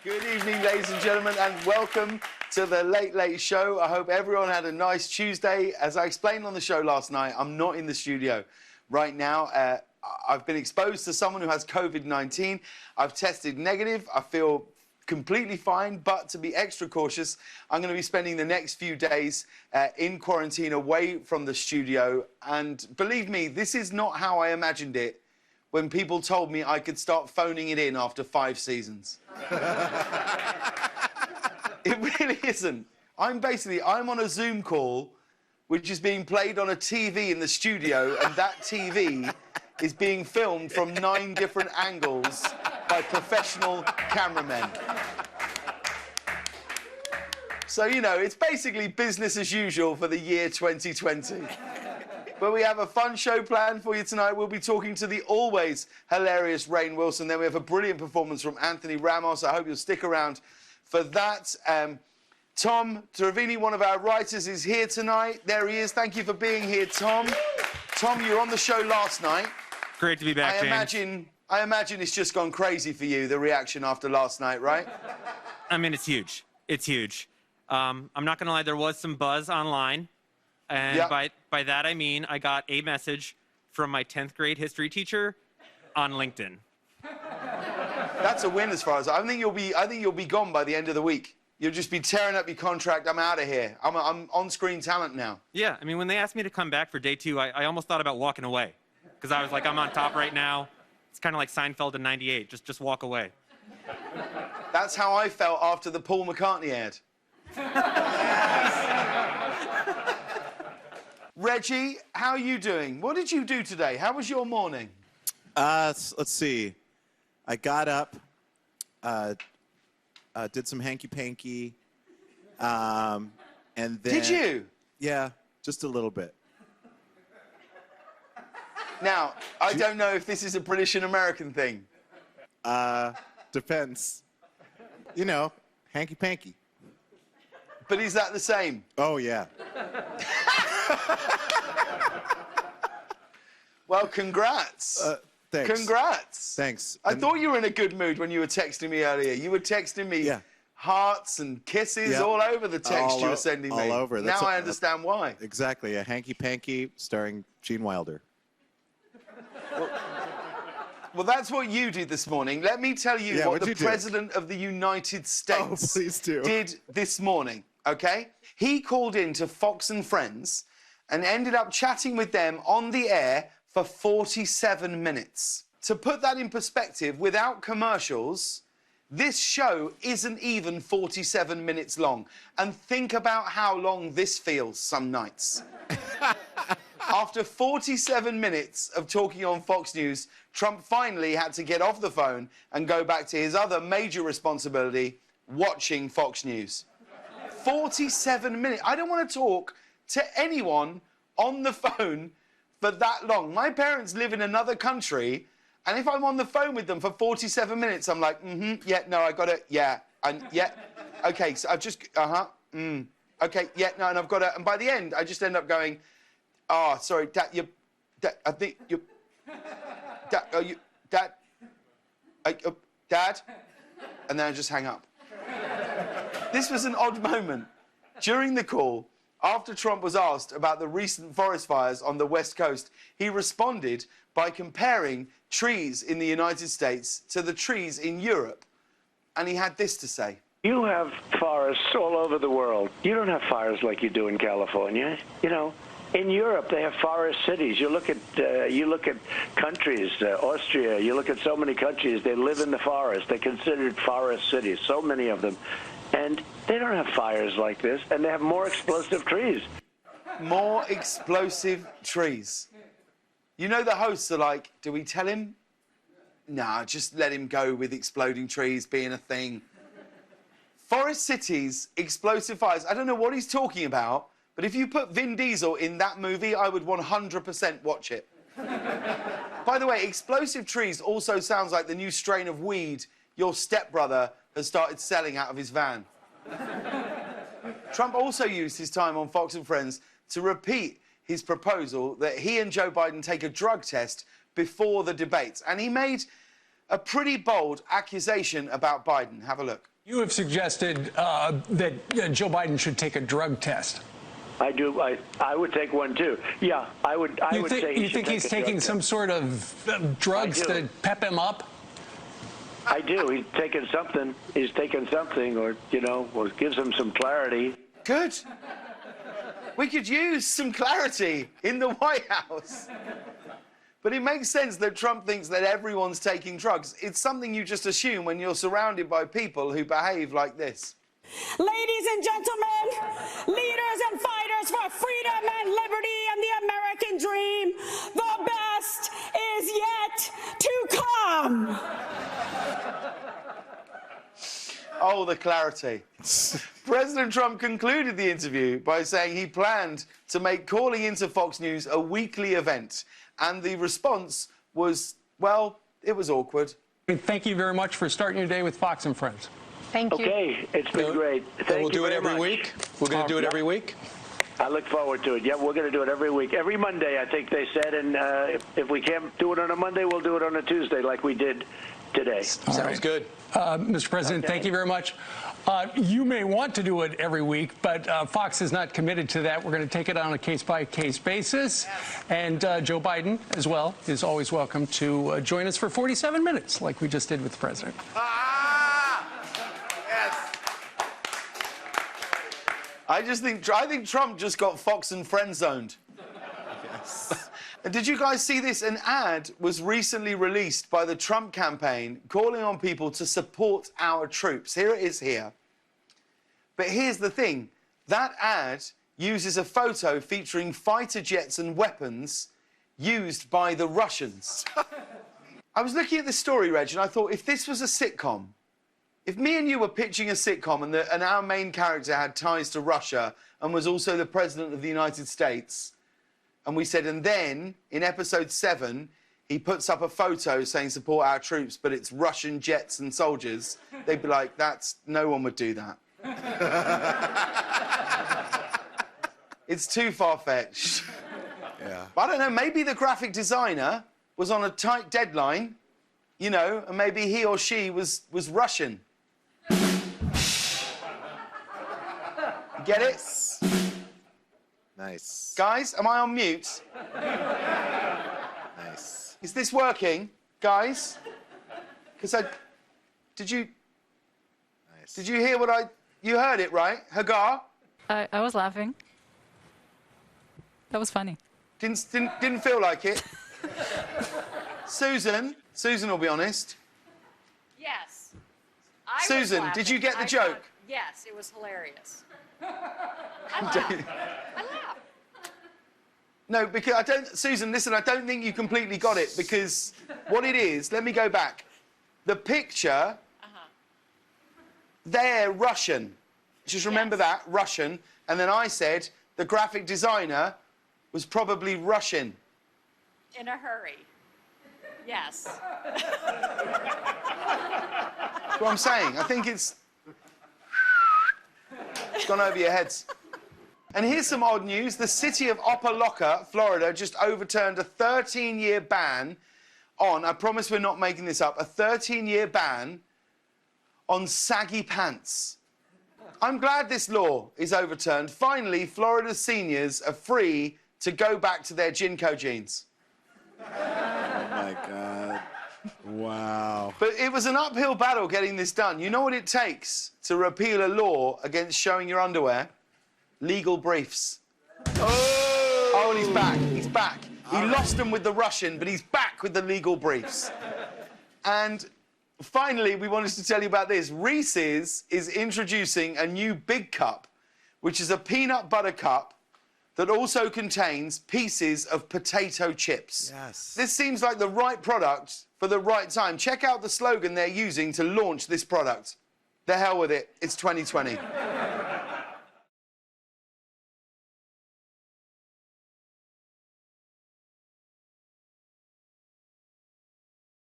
Good evening, ladies and gentlemen, and welcome to the Late Late Show. I hope everyone had a nice Tuesday. As I explained on the show last night, I'm not in the studio right now. I've been exposed to someone who has COVID-19. I've tested negative. I feel completely fine, but to be extra cautious, I'm going to be spending the next few days in quarantine away from the studio. And believe me, this is not how I imagined it when people told me I could start phoning it in after 5 seasons. It really isn't. I'm on a Zoom call which is being played on a TV in the studio, and that TV is being filmed from 9 different angles by professional cameramen. So, you know, it's basically business as usual for the year 2020. But we have a fun show planned for you tonight. We'll be talking to the always hilarious Rainn Wilson. Then we have a brilliant performance from Anthony Ramos. I hope you'll stick around for that. Tom Travini, one of our writers, is here tonight. There he is. Thank you for being here, Tom. Tom, you were on the show last night. Great to be back, James. I imagine it's just gone crazy for you, the reaction after last night, right? I mean, it's huge. It's huge. I'm not going to lie, there was some buzz online. And yep. by that, I mean I got a message from my 10th grade history teacher on LinkedIn. That's a win as far as I think you'll be gone by the end of the week. You'll just be tearing up your contract. I'm out of here. I'm on-screen talent now. Yeah, I mean, when they asked me to come back for day 2, I almost thought about walking away. Because I was like, I'm on top right now. It's kind of like Seinfeld in '98. Just walk away. That's how I felt after the Paul McCartney ad. Reggie, how are you doing? What did you do today? How was your morning? Let's see. I got up, did some hanky-panky, and then... Did you? Yeah, just a little bit. Now, I don't know if this is a British and American thing. Depends. You know, hanky-panky. But is that the same? Oh, yeah. Well, congrats. Thanks. Congrats. Thanks. I thought you were in a good mood when you were texting me earlier. You were texting me hearts and kisses all over the text you were sending me. All over. Now I understand why. Exactly. A hanky-panky starring Gene Wilder. Well, that's what you did this morning. Let me tell you what the President of the United States did this morning, okay? He called in to Fox and Friends and ended up chatting with them on the air for 47 minutes. To put that in perspective, without commercials, this show isn't even 47 minutes long. And think about how long this feels some nights. After 47 minutes of talking on Fox News, Trump finally had to get off the phone and go back to his other major responsibility, watching Fox News. 47 minutes. I don't want to talk to anyone on the phone for that long. My parents live in another country, and if I'm on the phone with them for 47 minutes, I'm like, yeah, no, I got it, yeah, and yeah, okay, so I've just, okay, yeah, no, and I've got it, and by the end, I just end up going, oh, sorry, Dad, I think you, Dad, Dad, and then I just hang up. This was an odd moment. During the call, after Trump was asked about the recent forest fires on the West Coast, he responded by comparing trees in the United States to the trees in Europe. And he had this to say. You have forests all over the world. You don't have fires like you do in California. You know, in Europe, they have forest cities. You look at countries, Austria, you look at so many countries, they live in the forest. They're considered forest cities, so many of them. And they don't have fires like this, and they have more explosive trees. More explosive trees. You know, the hosts are like, do we tell him? Nah, just let him go with exploding trees being a thing. Forest cities, explosive fires. I don't know what he's talking about, but if you put Vin Diesel in that movie, I would 100% watch it. By the way, explosive trees also sounds like the new strain of weed your stepbrother has started selling out of his van. Trump also used his time on Fox and Friends to repeat his proposal that he and Joe Biden take a drug test before the debates. And he made a pretty bold accusation about Biden. Have a look. You have suggested that Joe Biden should take a drug test. I do. I would take one too. Yeah, I would. You think he's taking some sort of drugs to pep him up? I do. He's taking something. He's taking something, or or gives him some clarity. Good. We could use some clarity in the White House. But it makes sense that Trump thinks that everyone's taking drugs. It's something you just assume when you're surrounded by people who behave like this. Ladies and gentlemen, leaders and fighters for freedom and liberty and the American dream, the best is yet to come. Oh, the clarity. President Trump concluded the interview by saying he planned to make calling into Fox News a weekly event. And the response was, well, it was awkward. Thank you very much for starting your day with Fox and Friends. Thank you. Okay, it's been great. We'll do it every week. We're going to do it every week. I look forward to it. Yeah, we're going to do it every week. Every Monday, I think they said. And if we can't do it on a Monday, we'll do it on a Tuesday like we did today. Sounds good. Mr. President, thank you very much. You may want to do it every week, but Fox is not committed to that. We're going to take it on a case-by-case basis. Yes. And Joe Biden, as well, is always welcome to join us for 47 minutes, like we just did with the president. Yes. I think Trump just got Fox and friend-zoned. Yes. And did you guys see this? An ad was recently released by the Trump campaign calling on people to support our troops. Here it is here. But here's the thing. That ad uses a photo featuring fighter jets and weapons used by the Russians. I was looking at this story, Reg, and I thought, if this was a sitcom, if me and you were pitching a sitcom and our main character had ties to Russia and was also the President of the United States, and we said, and then, in episode 7, he puts up a photo saying support our troops, but it's Russian jets and soldiers, they'd be like, no one would do that. It's too far-fetched. Yeah. But I don't know, maybe the graphic designer was on a tight deadline, and maybe he or she was Russian. Get it? Nice. Guys, am I on mute? Nice. Is this working, guys? Because did you hear what you heard it, right? Hagar? I was laughing. That was funny. Didn't feel like it. Susan will be honest. Yes. Susan, did you get the joke? Yes, it was hilarious. I laughed. No, because Susan, listen, I don't think you completely got it, because what it is, let me go back. The picture, they're Russian. Just remember that, Russian. And then I said the graphic designer was probably Russian. In a hurry. Yes. That's what I'm saying. I think it's gone over your heads. And here's some odd news. The city of Opa-locka, Florida, just overturned a 13-year ban on, I promise we're not making this up, a 13-year ban on saggy pants. I'm glad this law is overturned. Finally, Florida's seniors are free to go back to their Jinko jeans. Oh, my God. Wow. But it was an uphill battle getting this done. You know what it takes to repeal a law against showing your underwear? Legal briefs. Oh, and he's back. He's back. He lost them with the Russian, but he's back with the legal briefs. And finally, we wanted to tell you about this. Reese's is introducing a new big cup, which is a peanut butter cup that also contains pieces of potato chips. Yes. This seems like the right product for the right time. Check out the slogan they're using to launch this product. The hell with it. It's 2020.